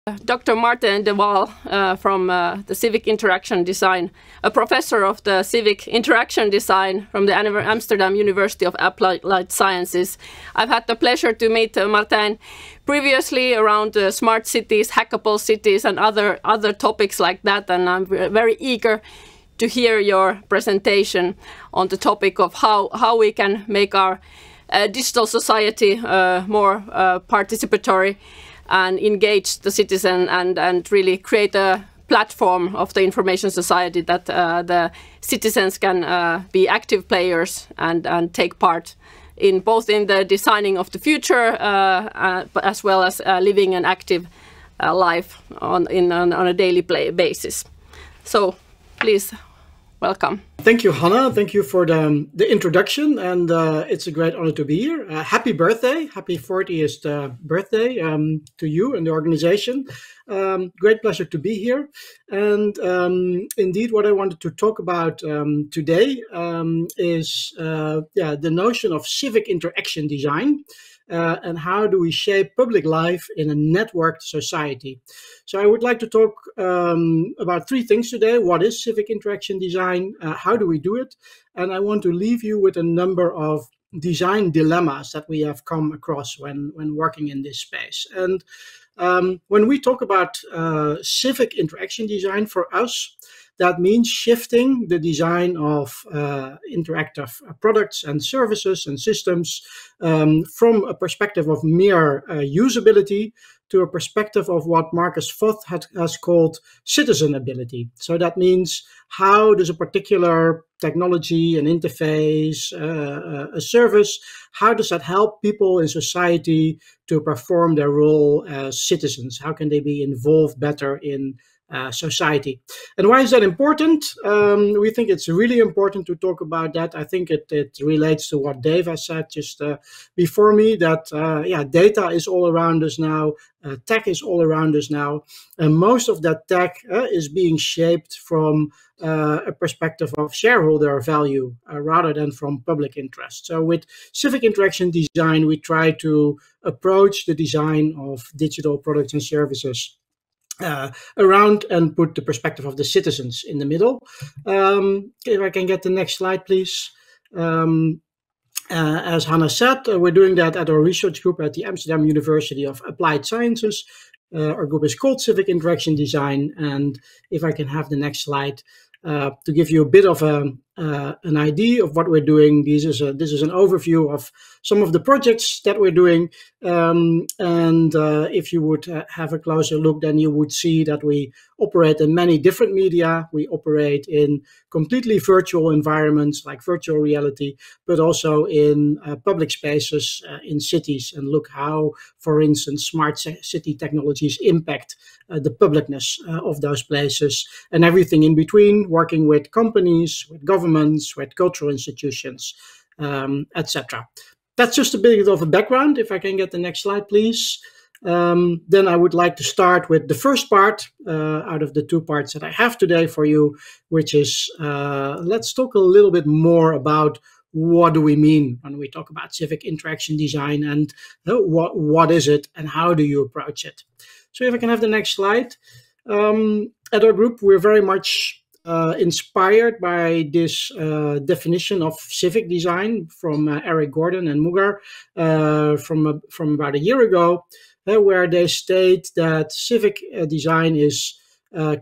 Dr. Martijn de Waal from the Civic Interaction Design, a professor of the Civic Interaction Design from the Amsterdam University of Applied Sciences. I've had the pleasure to meet Martijn previously around smart cities, hackable cities, and other topics like that, and I'm very eager to hear your presentation on the topic of how we can make our digital society more participatory and engage the citizen and really create a platform of the information society that the citizens can be active players and take part in both in the designing of the future as well as living an active life on a daily basis. So please, welcome. Thank you, Hannah. Thank you for the introduction, and it's a great honor to be here. Happy birthday, happy 40th birthday to you and the organization. Great pleasure to be here. And indeed, what I wanted to talk about today is the notion of civic interaction design. And how do we shape public life in a networked society? So I would like to talk about three things today. What is civic interaction design? How do we do it? And I want to leave you with a number of design dilemmas that we have come across when working in this space. And when we talk about civic interaction design for us, that means shifting the design of interactive products and services and systems from a perspective of mere usability to a perspective of what Marcus Voth has called citizenability. So that means, how does a particular technology, an interface, a service, how does that help people in society to perform their role as citizens? How can they be involved better in society? And why is that important? We think it's really important to talk about that. I think it relates to what Dave has said just before me, that data is all around us now, tech is all around us now, and most of that tech is being shaped from a perspective of shareholder value rather than from public interest. So with civic interaction design, we try to approach the design of digital products and services around and put the perspective of the citizens in the middle. If I can get the next slide, please. As Hannah said, we're doing that at our research group at the Amsterdam University of Applied Sciences. Our group is called Civic Interaction Design. And if I can have the next slide, to give you a bit of an idea of what we're doing, this is an overview of some of the projects that we're doing. If you would have a closer look, then you would see that we operate in many different media. We operate in completely virtual environments like virtual reality, but also in public spaces in cities, and look how, for instance, smart city technologies impact the publicness of those places, and everything in between, working with companies, with governments, with cultural institutions, etc. That's just a bit of a background. If I can get the next slide, please. Then I would like to start with the first part out of the two parts that I have today for you, which is let's talk a little bit more about what do we mean when we talk about civic interaction design, and what is it and how do you approach it. So if I can have the next slide. At our group, we're very much inspired by this definition of civic design from Eric Gordon and Mugar from about a year ago, where they state that civic design is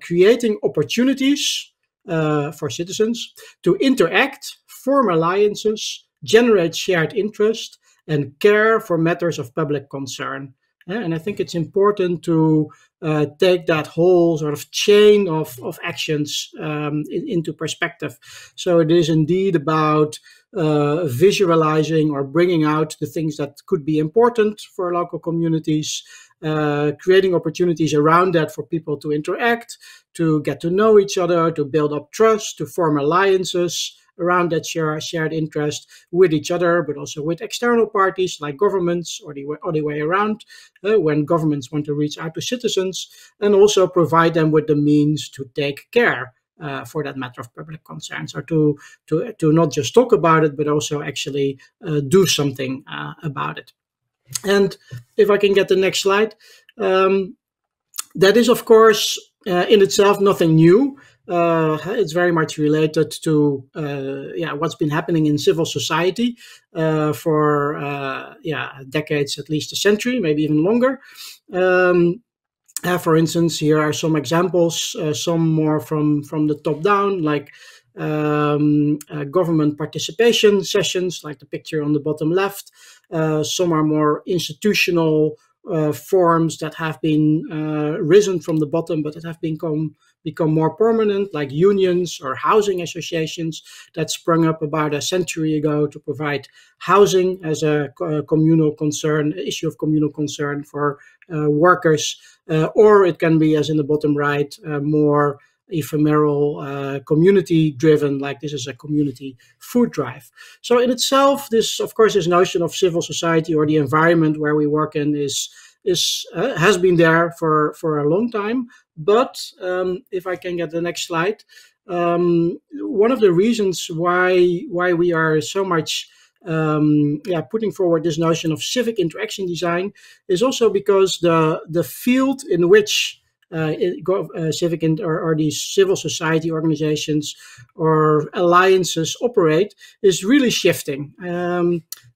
creating opportunities for citizens to interact, form alliances, generate shared interest, and care for matters of public concern. And I think it's important to take that whole sort of chain of actions into perspective. So it is indeed about visualizing or bringing out the things that could be important for local communities, creating opportunities around that for people to interact, to get to know each other, to build up trust, to form alliances around that shared interest with each other, but also with external parties like governments, or the other way around, when governments want to reach out to citizens, and also provide them with the means to take care for that matter of public concerns, or to not just talk about it, but also actually do something about it. And if I can get the next slide. That is, of course, in itself nothing new. It's very much related to what's been happening in civil society for decades, at least a century, maybe even longer. For instance, here are some examples, some more from the top down, like government participation sessions, like the picture on the bottom left. Some are more institutional forms that have been risen from the bottom, but that have become more permanent, like unions or housing associations that sprung up about a century ago to provide housing as a communal concern, issue of communal concern for workers. Or it can be, as in the bottom right, more ephemeral, community-driven, like this is a community food drive. So in itself, this, of course, this notion of civil society or the environment where we work in has been there for a long time. But if I can get the next slide, one of the reasons why we are so much putting forward this notion of civic interaction design is also because the field in which civic or these civil society organizations or alliances operate is really shifting.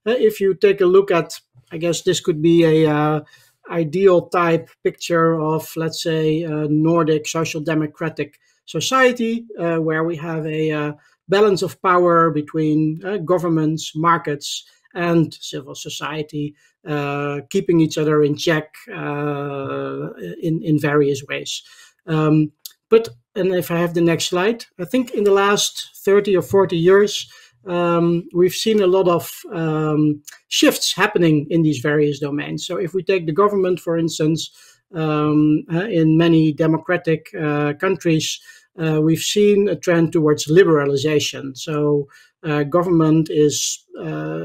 If you take a look at, I guess this could be a ideal type picture of, let's say, a Nordic social democratic society where we have a balance of power between governments, markets, and civil society, keeping each other in check in various ways. And if I have the next slide, I think in the last 30 or 40 years, we've seen a lot of shifts happening in these various domains. So if we take the government, for instance, in many democratic countries, we've seen a trend towards liberalization. So government is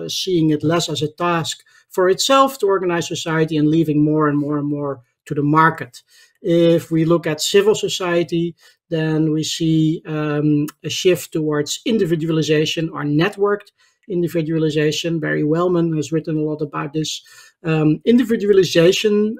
seeing it less as a task for itself to organize society and leaving more and more and more to the market. If we look at civil society, then we see a shift towards individualization or networked individualization. Barry Wellman has written a lot about this. Individualization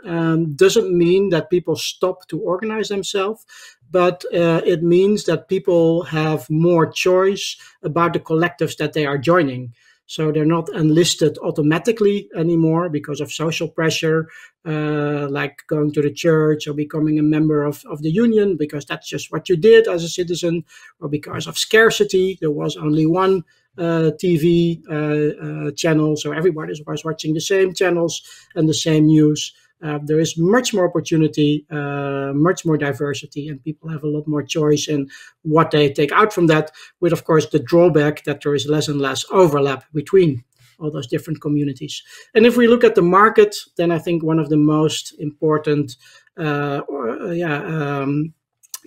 doesn't mean that people stop to organize themselves, but it means that people have more choice about the collectives that they are joining. So they're not enlisted automatically anymore because of social pressure, like going to the church or becoming a member of the union, because that's just what you did as a citizen, or because of scarcity. There was only one TV channel, so everybody was watching the same channels and the same news. There is much more opportunity, much more diversity, and people have a lot more choice in what they take out from that, with, of course, the drawback that there is less and less overlap between all those different communities. And if we look at the market, then I think one of the most important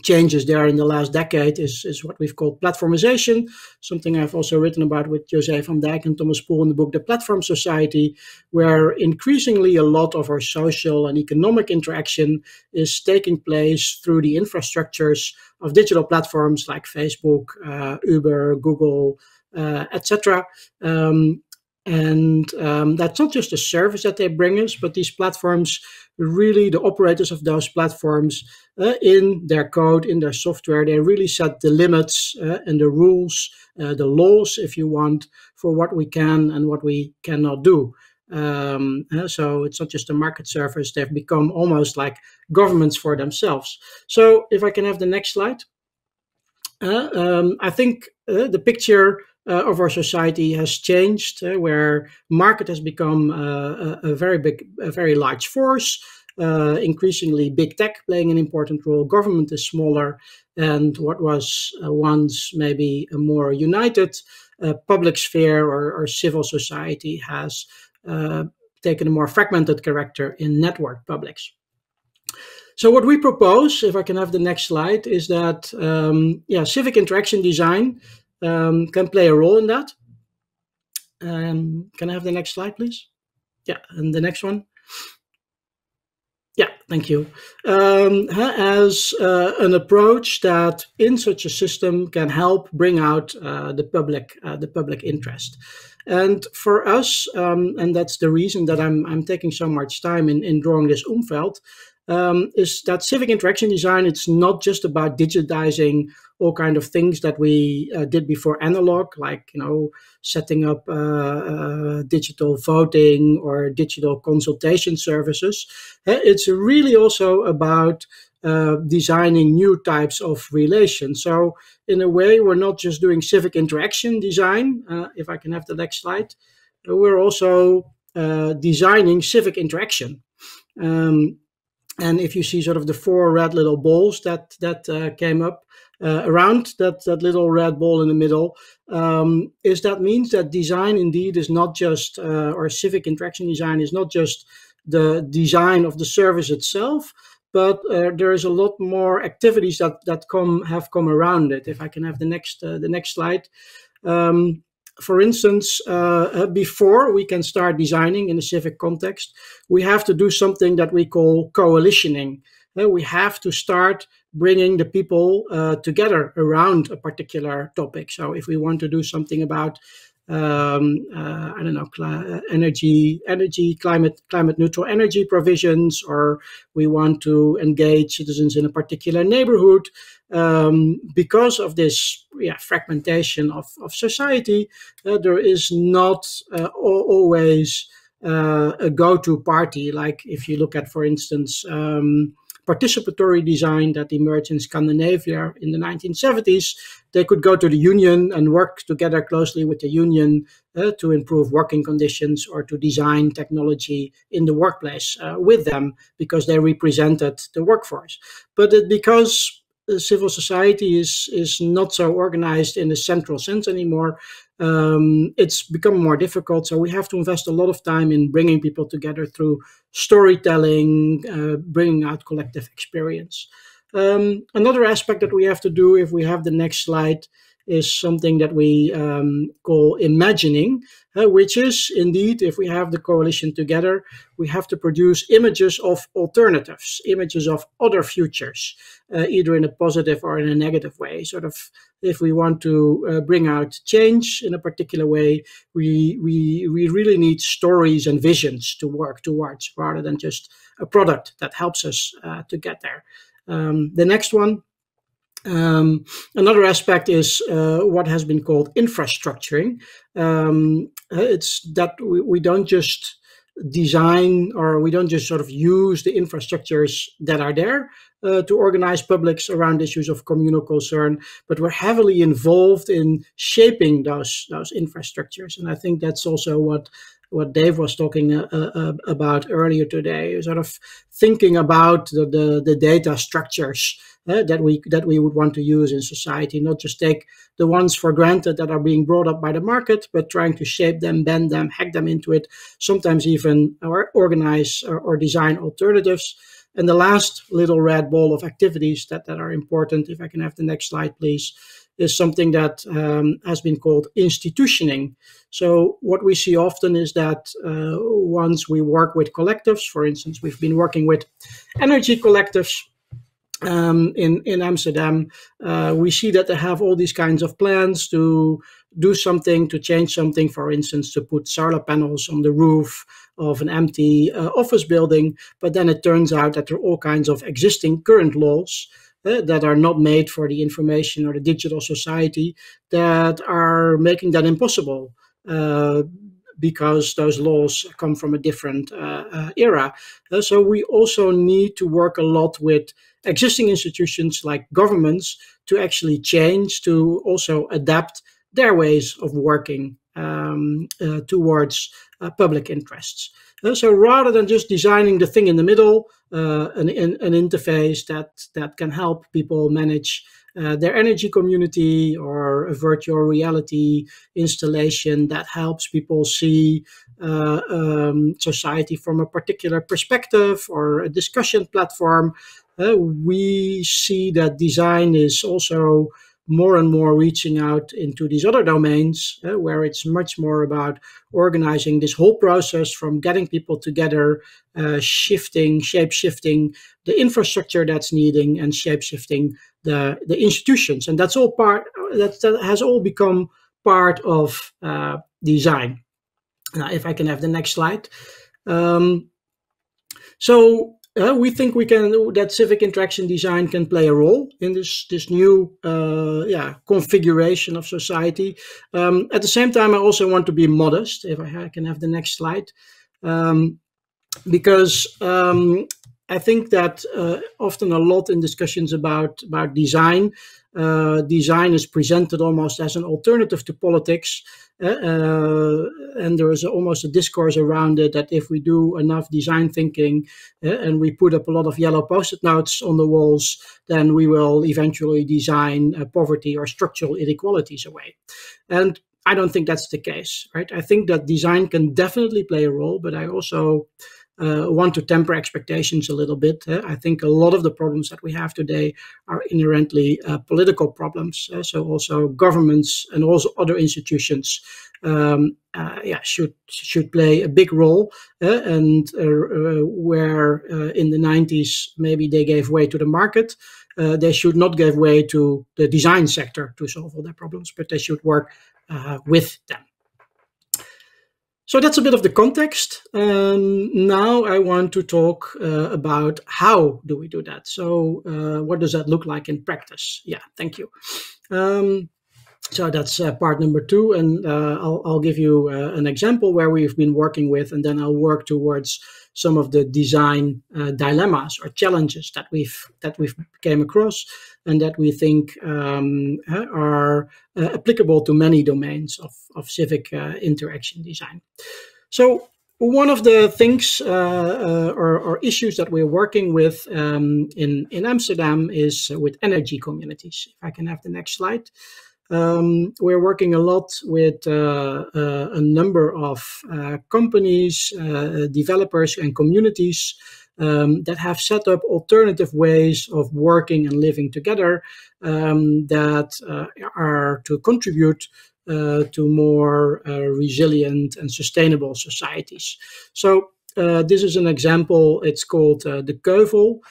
changes there in the last decade is what we've called platformization, something I've also written about with José van Dijk and Thomas Poole in the book The Platform Society, where increasingly a lot of our social and economic interaction is taking place through the infrastructures of digital platforms like Facebook, Uber, Google, etc. And that's not just a service that they bring us, but these platforms, really the operators of those platforms, in their code, in their software, they really set the limits and the rules, the laws, if you want, for what we can and what we cannot do. So it's not just a market service, they've become almost like governments for themselves. So if I can have the next slide. I think the picture of our society has changed, where market has become a very large force, increasingly big tech playing an important role. Government is smaller, and what was once maybe a more united public sphere or civil society has taken a more fragmented character in network publics. So what we propose, if I can have the next slide, is that civic interaction design can play a role in that. Can I have the next slide, please? Yeah, and the next one. Yeah, thank you. As an approach that in such a system can help bring out the public interest. And for us, and that's the reason that I'm taking so much time in drawing this Umfeld, is that civic interaction design, it's not just about digitizing all kind of things that we did before analog, like, setting up digital voting or digital consultation services. It's really also about designing new types of relations. So in a way, we're not just doing civic interaction design. If I can have the next slide, we're also designing civic interaction. And if you see sort of the 4 red little balls that came up around that little red ball in the middle, that means that design indeed is not just, or civic interaction design is not just the design of the service itself, but there is a lot more activities that have come around it. If I can have the next slide. For instance, before we can start designing in a civic context, we have to do something that we call coalitioning. We have to start bringing the people together around a particular topic. So if we want to do something about energy, climate neutral energy provisions, or we want to engage citizens in a particular neighborhood, because of this fragmentation of society, there is not always a go-to party. Like if you look at, for instance, participatory design that emerged in Scandinavia in the 1970s, they could go to the union and work together closely with the union to improve working conditions or to design technology in the workplace with them, because they represented the workforce. But because civil society is not so organized in a central sense anymore, it's become more difficult. So we have to invest a lot of time in bringing people together through storytelling, bringing out collective experience. Another aspect that we have to do, if we have the next slide, is something that we call imagining, which is indeed, if we have the coalition together, we have to produce images of alternatives, images of other futures, either in a positive or in a negative way. Sort of, if we want to bring out change in a particular way, we really need stories and visions to work towards, rather than just a product that helps us to get there. The next one. Another aspect is what has been called infrastructuring. It's that we don't just design, or we don't just sort of use the infrastructures that are there to organize publics around issues of communal concern, but we're heavily involved in shaping those infrastructures. And I think that's also what Dave was talking about earlier today, sort of thinking about the data structures that we would want to use in society, not just take the ones for granted that are being brought up by the market, but trying to shape them, bend them, hack them into it, sometimes even organize or design alternatives. And the last little red ball of activities that are important, if I can have the next slide, please, is something that has been called institutioning. So what we see often is that once we work with collectives, for instance, we've been working with energy collectives in Amsterdam, we see that they have all these kinds of plans to do something, to change something, for instance, to put solar panels on the roof of an empty office building. But then it turns out that there are all kinds of existing current laws that are not made for the information or the digital society that are making that impossible, because those laws come from a different era. So we also need to work a lot with existing institutions like governments to actually change, to also adapt their ways of working towards public interests. So rather than just designing the thing in the middle, an interface that can help people manage their energy community, or a virtual reality installation that helps people see society from a particular perspective, or a discussion platform, we see that design is also more and more reaching out into these other domains, where it's much more about organizing this whole process from getting people together, shape-shifting the infrastructure that's needing, and shape-shifting the institutions. And that's all that has all become part of design. Now, if I can have the next slide. So we think that civic interaction design can play a role in this new configuration of society. At the same time, I also want to be modest. If I can have the next slide, because I think that often a lot in discussions about design, design is presented almost as an alternative to politics. And there is almost a discourse around it that if we do enough design thinking and we put up a lot of yellow post-it notes on the walls, then we will eventually design poverty or structural inequalities away. And I don't think that's the case, right? I think that design can definitely play a role, but I also want to temper expectations a little bit. I think a lot of the problems that we have today are inherently political problems. So also governments and also other institutions should play a big role. And where in the 90s maybe they gave way to the market, they should not give way to the design sector to solve all their problems, but they should work with them. So that's a bit of the context. Now I want to talk about how do we do that. So what does that look like in practice? Yeah, thank you. So that's part number 2, and I'll give you an example where we've been working with, and then I'll work towards some of the design dilemmas or challenges that we've came across and that we think are applicable to many domains of civic interaction design. So one of the things or issues that we're working with in Amsterdam is with energy communities. If I can have the next slide. We're working a lot with a number of companies, developers and communities that have set up alternative ways of working and living together that are to contribute to more resilient and sustainable societies. So this is an example. It's called the Keuvel.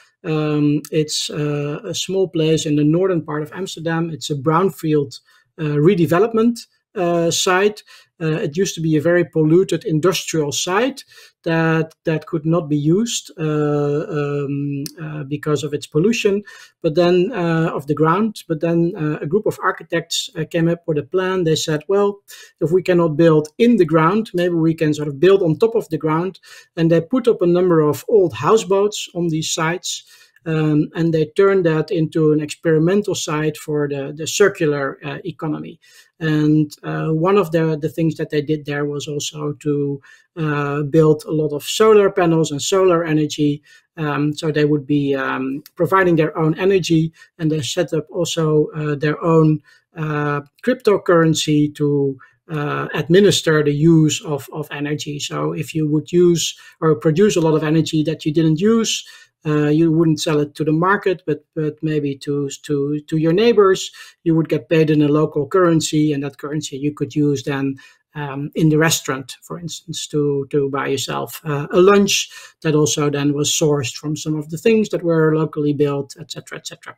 It's a small place in the northern part of Amsterdam. It's a brownfield redevelopment site. It used to be a very polluted industrial site that could not be used because of its pollution, but then of the ground. But then a group of architects came up with a plan. They said, well, if we cannot build in the ground, maybe we can sort of build on top of the ground. And they put up a number of old houseboats on these sites. And they turned that into an experimental site for the circular economy. And one of the things that they did there was also to build a lot of solar panels and solar energy. So they would be providing their own energy, and they set up also their own cryptocurrency to administer the use of energy. So if you would use or produce a lot of energy that you didn't use, you wouldn't sell it to the market, but maybe to your neighbors. You would get paid in a local currency, and that currency you could use then in the restaurant, for instance, to buy yourself a lunch that also then was sourced from some of the things that were locally built, etc., etc.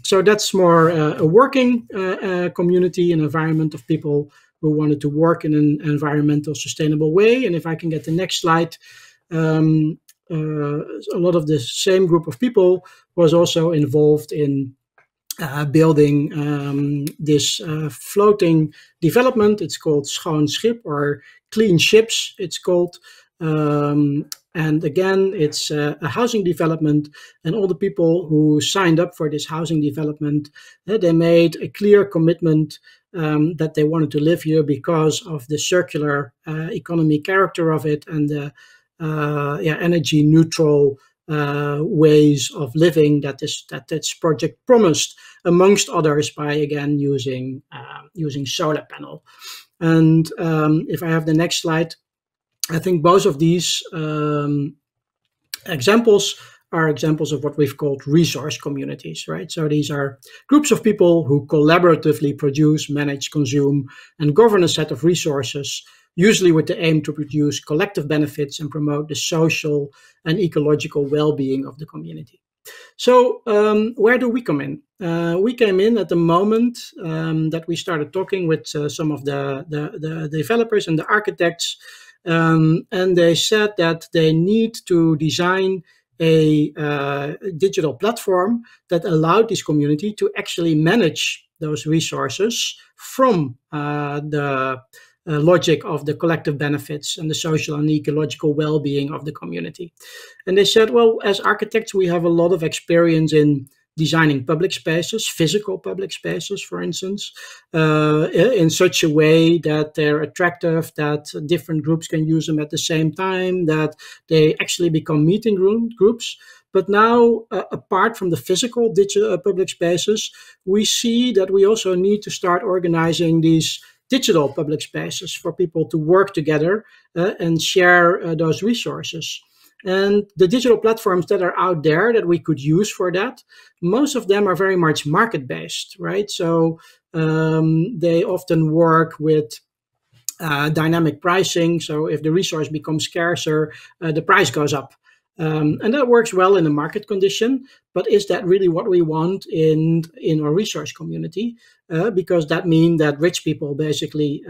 So that's more a working community, an environment of people who wanted to work in an environmental, sustainable way. And if I can get the next slide. A lot of the same group of people was also involved in building this floating development. It's called Schoon Schip, or Clean Ships, it's called. And again, it's a housing development, and all the people who signed up for this housing development, they made a clear commitment that they wanted to live here because of the circular economy character of it and the energy neutral ways of living that this project promised, amongst others, by again using solar panel. And if I have the next slide, I think both of these examples are examples of what we've called resource communities, right? So these are groups of people who collaboratively produce, manage, consume, and govern a set of resources, usually with the aim to produce collective benefits and promote the social and ecological well-being of the community. So where do we come in? We came in at the moment that we started talking with some of the developers and the architects And they said that they need to design a digital platform that allowed this community to actually manage those resources from the logic of the collective benefits and the social and ecological well-being of the community. And they said, well, as architects, we have a lot of experience in designing public spaces, physical public spaces, for instance, in such a way that they're attractive, that different groups can use them at the same time, that they actually become meeting groups. But now, apart from the physical digital public spaces, we see that we also need to start organizing these digital public spaces for people to work together and share those resources. And the digital platforms that are out there that we could use for that, most of them are very much market-based, right? So they often work with dynamic pricing. So if the resource becomes scarcer, the price goes up. And that works well in a market condition, but is that really what we want in our resource community? Because that means that rich people basically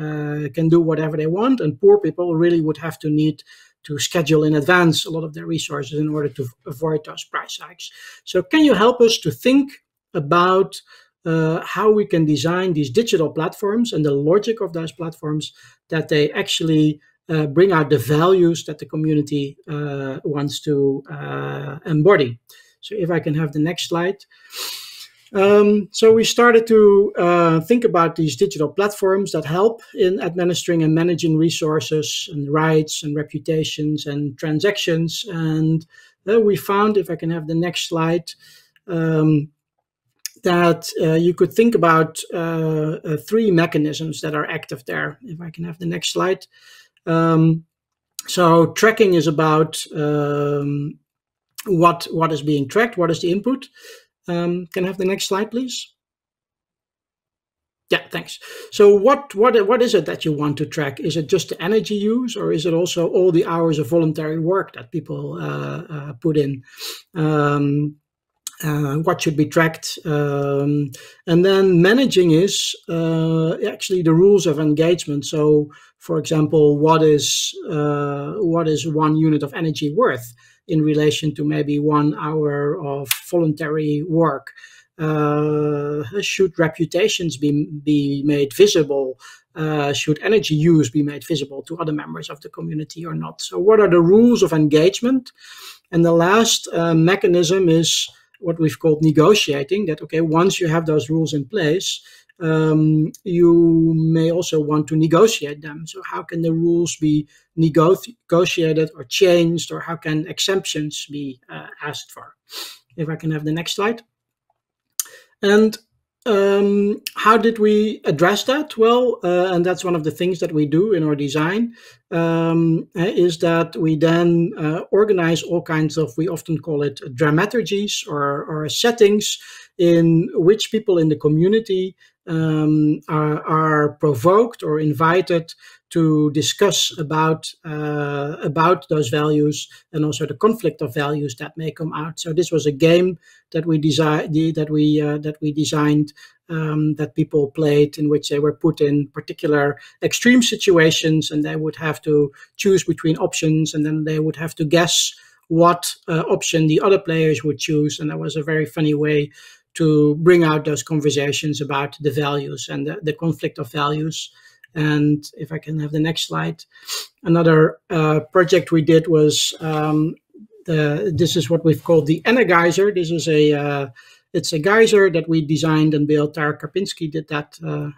can do whatever they want, and poor people really would have to need to schedule in advance a lot of their resources in order to avoid those price hikes. So can you help us to think about how we can design these digital platforms and the logic of those platforms that they actually bring out the values that the community wants to embody? So if I can have the next slide. So we started to think about these digital platforms that help in administering and managing resources and rights and reputations and transactions. And we found, if I can have the next slide, that you could think about three mechanisms that are active there. If I can have the next slide. So tracking is about what is being tracked, what is the input. Can I have the next slide, please? Yeah, thanks. So what is it that you want to track? Is it just the energy use, or is it also all the hours of voluntary work that people put in? What should be tracked? And then managing is actually the rules of engagement. So, for example, what is 1 unit of energy worth in relation to maybe 1 hour of voluntary work? Should reputations be made visible? Should energy use be made visible to other members of the community or not? So what are the rules of engagement? And the last mechanism is what we've called negotiating, that, okay, once you have those rules in place, you may also want to negotiate them. So how can the rules be negotiated or changed, or how can exemptions be asked for? If I can have the next slide. And how did we address that? Well, and that's one of the things that we do in our design, is that we then organize all kinds of, we often call it dramaturgies or settings in which people in the community are provoked or invited to discuss about those values and also the conflict of values that may come out. So this was a game that we designed, that people played, in which they were put in particular extreme situations, and they would have to choose between options, and then they would have to guess what option the other players would choose. And that was a very funny way to bring out those conversations about the values and the conflict of values. And if I can have the next slide. Another project we did was, this is what we've called the Energiser. This is it's a geyser that we designed and built. Tara Karpinski did that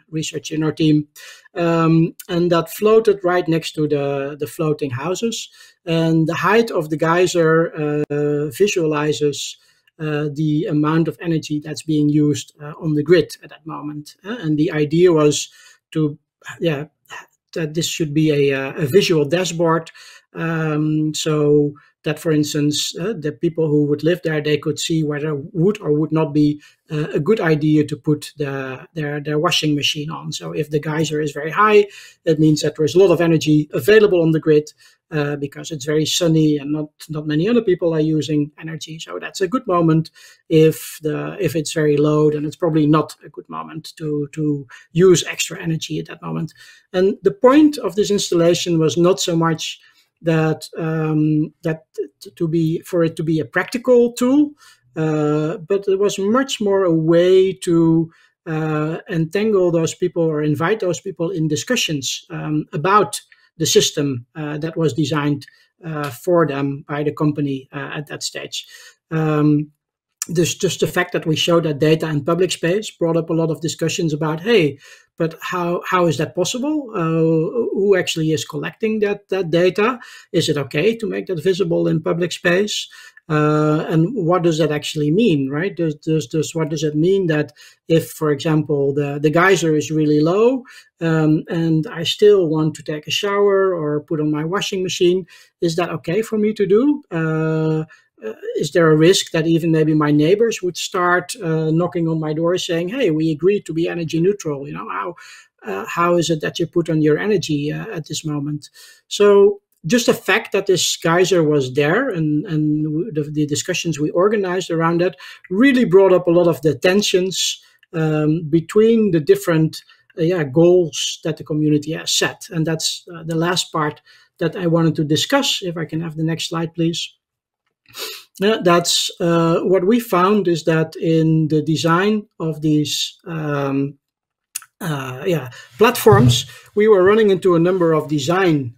research in our team. And that floated right next to the floating houses. And the height of the geyser visualizes the amount of energy that's being used on the grid at that moment. And the idea was that this should be a visual dashboard. So that, for instance, the people who would live there, they could see whether would or would not be a good idea to put their washing machine on. So if the geyser is very high, it means that there is a lot of energy available on the grid because it's very sunny and not many other people are using energy. So that's a good moment. If it's very low, then it's probably not a good moment to use extra energy at that moment. And the point of this installation was not so much that for it to be a practical tool, but it was much more a way to entangle those people or invite those people in discussions about the system that was designed for them by the company at that stage. Just the fact that we showed that data in public space brought up a lot of discussions about, hey, but how is that possible? Who actually is collecting that data? Is it okay to make that visible in public space? And what does that actually mean, right? What does it mean that if, for example, the geyser is really low and I still want to take a shower or put on my washing machine, is that okay for me to do? Is there a risk that even maybe my neighbors would start knocking on my door saying, hey, we agreed to be energy neutral, how is it that you put on your energy at this moment? So just the fact that this geyser was there and the discussions we organized around that really brought up a lot of the tensions between the different goals that the community has set. And that's the last part that I wanted to discuss. If I can have the next slide, please. That's what we found is that in the design of these platforms, we were running into a number of design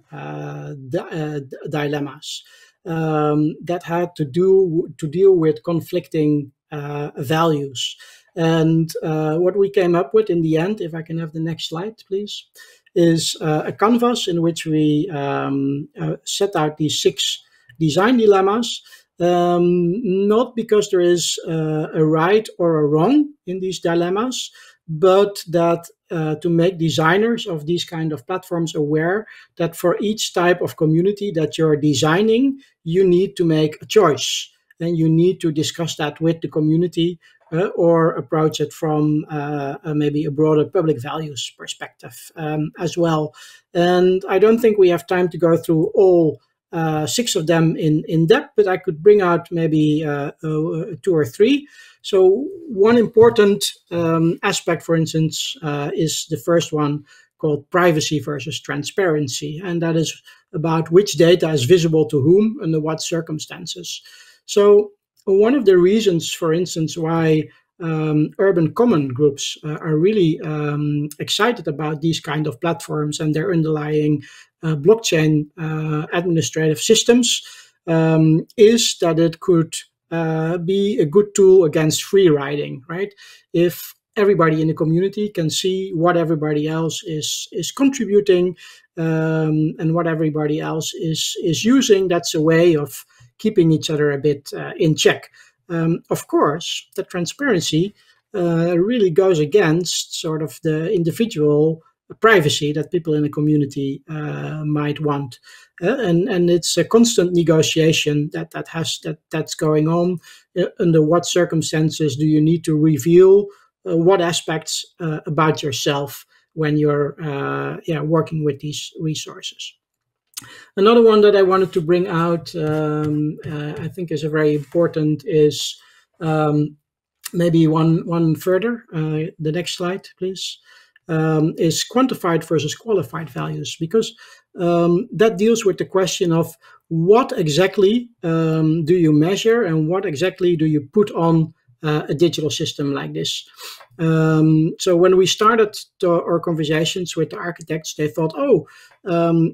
dilemmas that had to deal with conflicting values. And what we came up with in the end, if I can have the next slide, please, is a canvas in which we set out these 6 design dilemmas. Not because there is a right or a wrong in these dilemmas, but that to make designers of these kind of platforms aware that for each type of community that you're designing, you need to make a choice. And you need to discuss that with the community or approach it from maybe a broader public values perspective as well. And I don't think we have time to go through all 6 of them in depth, but I could bring out maybe 2 or 3. So one important aspect, for instance, is the first one called privacy versus transparency. And that is about which data is visible to whom under what circumstances. So one of the reasons, for instance, why urban common groups are really excited about these kind of platforms and their underlying blockchain administrative systems is that it could be a good tool against free riding, right? If everybody in the community can see what everybody else is contributing and what everybody else is using, that's a way of keeping each other a bit in check. Of course, the transparency really goes against sort of the individual privacy that people in the community might want, and it's a constant negotiation that's going on. Under what circumstances do you need to reveal what aspects about yourself when you're working with these resources? Another one that I wanted to bring out, I think is a very important, is maybe one further. The next slide, please. Is quantified versus qualified values, because that deals with the question of what exactly do you measure and what exactly do you put on a digital system like this. So when we started our conversations with the architects, they thought,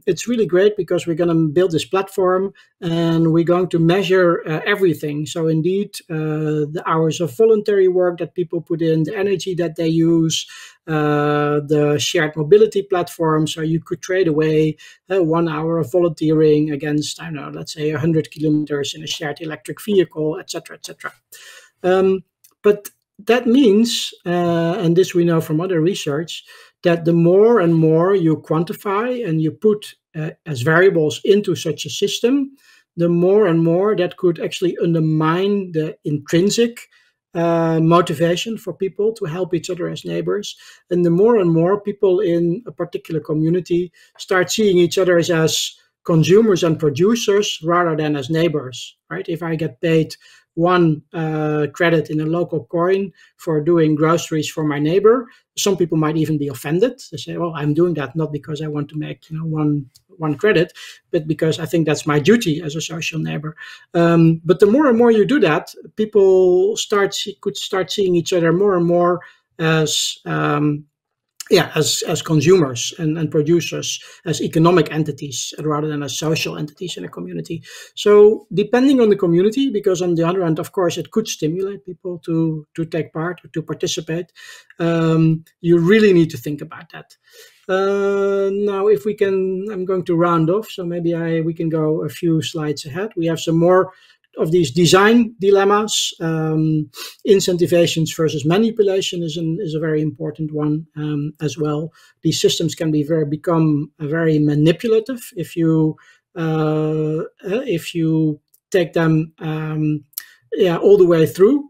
it's really great because we're going to build this platform and we're going to measure everything. So indeed, the hours of voluntary work that people put in, the energy that they use, the shared mobility platform. So you could trade away 1 hour of volunteering against, I don't know, let's say 100 kilometers in a shared electric vehicle, etc., etc. But that means, and this we know from other research, that the more and more you quantify and you put as variables into such a system, the more and more that could actually undermine the intrinsic motivation for people to help each other as neighbors. And the more and more people in a particular community start seeing each other as consumers and producers rather than as neighbors, right? If I get paid one credit in a local coin for doing groceries for my neighbor, some people might even be offended. They say, well, I'm doing that not because I want to make one credit, but because I think that's my duty as a social neighbor. But the more and more you do that, people could start seeing each other more and more as as consumers and producers, as economic entities rather than as social entities in a community. So depending on the community, because on the other hand, of course, it could stimulate people to take part or to participate, you really need to think about that. Now, if we can, I'm going to round off, so maybe we can go a few slides ahead. We have some more of these design dilemmas. Incentivations versus manipulationism is a very important one as well. These systems can become very manipulative if you take them all the way through.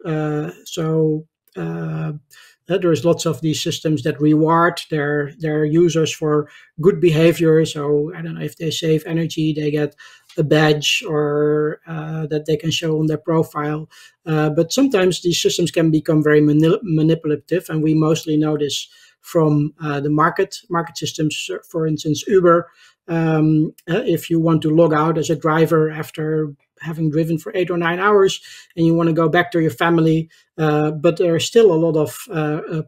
There's lots of these systems that reward their users for good behavior. So I don't know, if they save energy, they get a badge or that they can show on their profile. But sometimes these systems can become very manipulative, and we mostly know this from the market systems. For instance, Uber. If you want to log out as a driver after having driven for 8 or 9 hours and you want to go back to your family, but there are still a lot of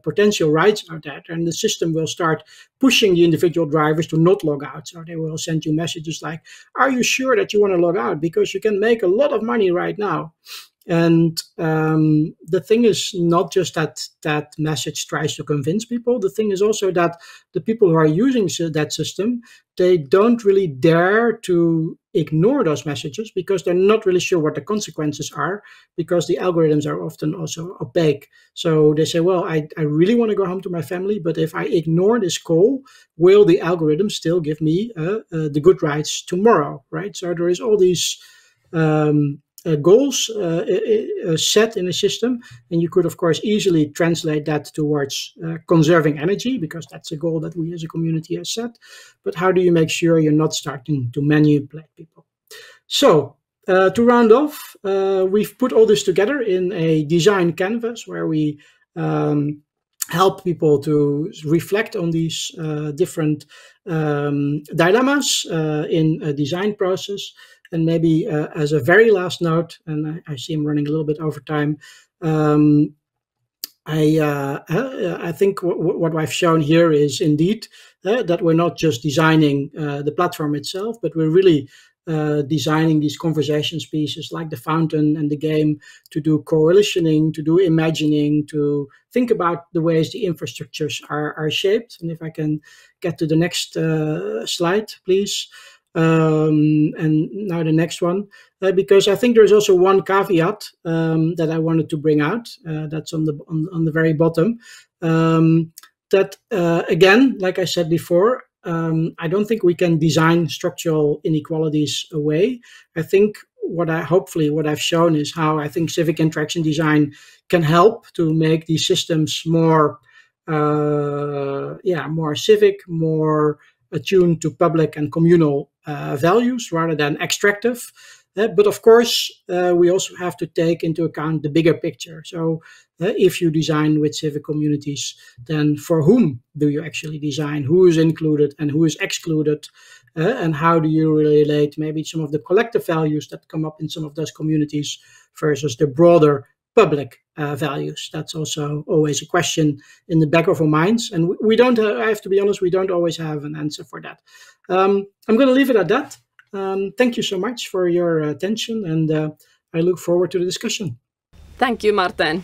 potential rides out there, and the system will start pushing the individual drivers to not log out. So they will send you messages like, are you sure that you want to log out? Because you can make a lot of money right now. And the thing is not just that message tries to convince people. The thing is also that the people who are using that system, they don't really dare to ignore those messages because they're not really sure what the consequences are, because the algorithms are often also opaque. So they say, well, I really want to go home to my family, but if I ignore this call, will the algorithm still give me the good rides tomorrow, right? So there is all these goals set in a system, and you could of course easily translate that towards conserving energy, because that's a goal that we as a community have set. But how do you make sure you're not starting to manipulate people? So to round off, we've put all this together in a design canvas where we help people to reflect on these different dilemmas in a design process. And maybe as a very last note, and I see I'm running a little bit over time, I think what I've shown here is indeed that we're not just designing the platform itself, but we're really designing these conversations pieces like the fountain and the game to do coalitioning, to do imagining, to think about the ways the infrastructures are shaped. And if I can get to the next slide, please. And now the next one, because I think there's also one caveat that I wanted to bring out. That's on the very bottom. That again, like I said before, I don't think we can design structural inequalities away. I think what I've shown is how I think civic interaction design can help to make these systems more civic, more attuned to public and communal values rather than extractive. But of course, we also have to take into account the bigger picture. So if you design with civic communities, then for whom do you actually design? Who is included and who is excluded? And how do you relate maybe some of the collective values that come up in some of those communities versus the broader public values? That's also always a question in the back of our minds. And we don't, I have to be honest, we don't always have an answer for that. I'm going to leave it at that. Thank you so much for your attention, and I look forward to the discussion. Thank you, Martijn.